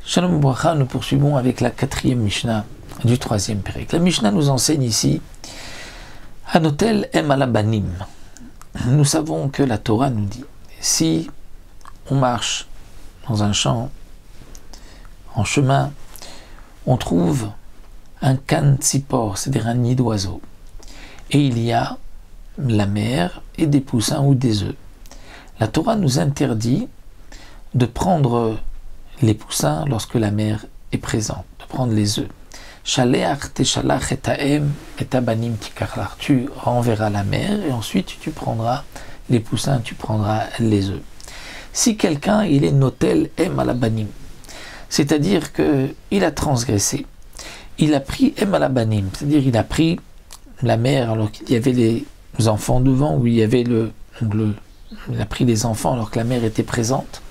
Shalom Bracha, nous poursuivons avec la 4e Mishnah du 3e Pérec. La Mishnah nous enseigne ici Hanotel em alabanim. Nous savons que la Torah nous dit, si on marche dans un champ, en chemin, on trouve un can tzipor, c'est-à-dire un nid d'oiseau, et il y a la mère et des poussins ou des œufs. La Torah nous interdit de prendre les poussins lorsque la mère est présente, de prendre les œufs. Tu renverras la mère et ensuite tu prendras les poussins, tu prendras les œufs. Si quelqu'un il est notel em alabanim, c'est-à-dire qu'il a transgressé, il a pris em alabanim, c'est-à-dire il a pris la mère alors qu'il y avait les enfants devant, ou il y avait il a pris les enfants alors que la mère était présente.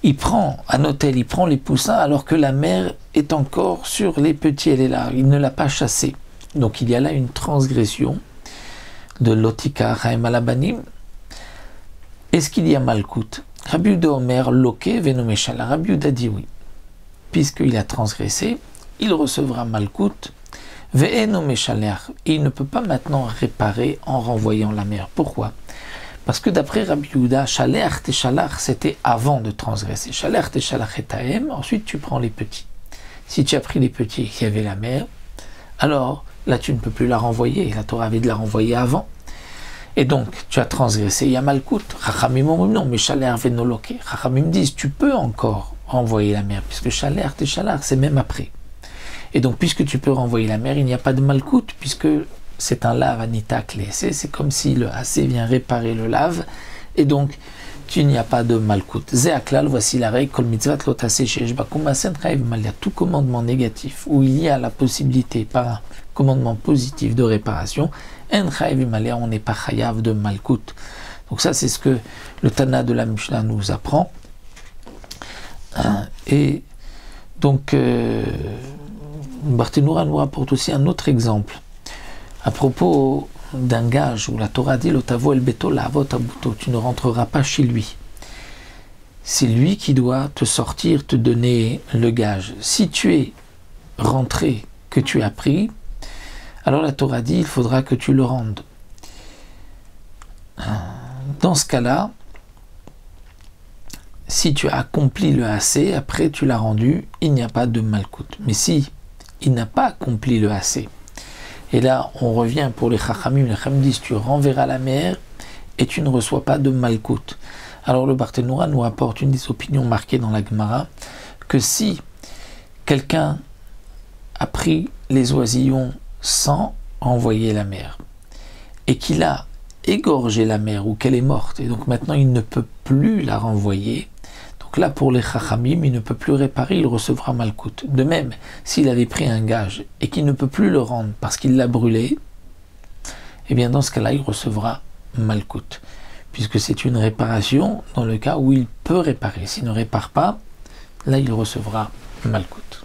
Il prend un hôtel, il prend les poussins alors que la mère est encore sur les petits, elle est là, il ne l'a pas chassé. Donc il y a là une transgression de l'otika haem alabanim. Est-ce qu'il y a malkout? Rabbi Yehuda Omer loke veno meshalach. Rabbi Yehuda dit oui. Puisqu'il a transgressé, il recevra malkout ve'eno meshalach. Et il ne peut pas maintenant réparer en renvoyant la mère. Pourquoi? Parce que d'après Rabbi Yehuda, Shalech Teshalach, c'était avant de transgresser. Shalech Teshalach et Taem, ensuite tu prends les petits. Si tu as pris les petits et qu'il y avait la mère, alors là tu ne peux plus la renvoyer. La Torah avait de la renvoyer avant. Et donc tu as transgressé, il y a malkout. Chachamim ont dit non, mais Shalech Venoloke. Chachamim disent tu peux encore renvoyer la mère, puisque Shalech Teshalach, c'est même après. Et donc puisque tu peux renvoyer la mère, il n'y a pas de malkout, puisque c'est un lave anita clé. C'est comme si le AC vient réparer le lave, et donc tu n'y a pas de malkout. Zéaklal, voici la règle, kol mitzvat lo taseh sheyesh ba kumasen chayav mal. Tout commandement négatif où il y a la possibilité par un commandement positif de réparation, en chayav mal, on n'est pas chayav de malkout. Donc ça c'est ce que le Tana de la Mishnah nous apprend. Et donc Barthénoura nous rapporte aussi un autre exemple à propos d'un gage où la Torah dit l'otavo el beto l'avot abuto, tu ne rentreras pas chez lui. C'est lui qui doit te sortir, te donner le gage. Si tu es rentré, que tu as pris, alors la Torah dit il faudra que tu le rendes. Dans ce cas-là, si tu as accompli le AC, après tu l'as rendu, il n'y a pas de malkout. Mais si il n'a pas accompli le AC, et là, on revient pour les Chachamim. Les Chachamim disent, tu renverras la mère et tu ne reçois pas de malkout. Alors le Barthénoura nous rapporte une des opinions marquées dans la Gemara, que si quelqu'un a pris les oisillons sans renvoyer la mère, et qu'il a égorgé la mère ou qu'elle est morte, et donc maintenant il ne peut plus la renvoyer, donc là pour les Chachamim, il ne peut plus réparer, il recevra malkout. De même, s'il avait pris un gage et qu'il ne peut plus le rendre parce qu'il l'a brûlé, eh bien dans ce cas-là, il recevra malkout, puisque c'est une réparation dans le cas où il peut réparer. S'il ne répare pas, là il recevra malkout.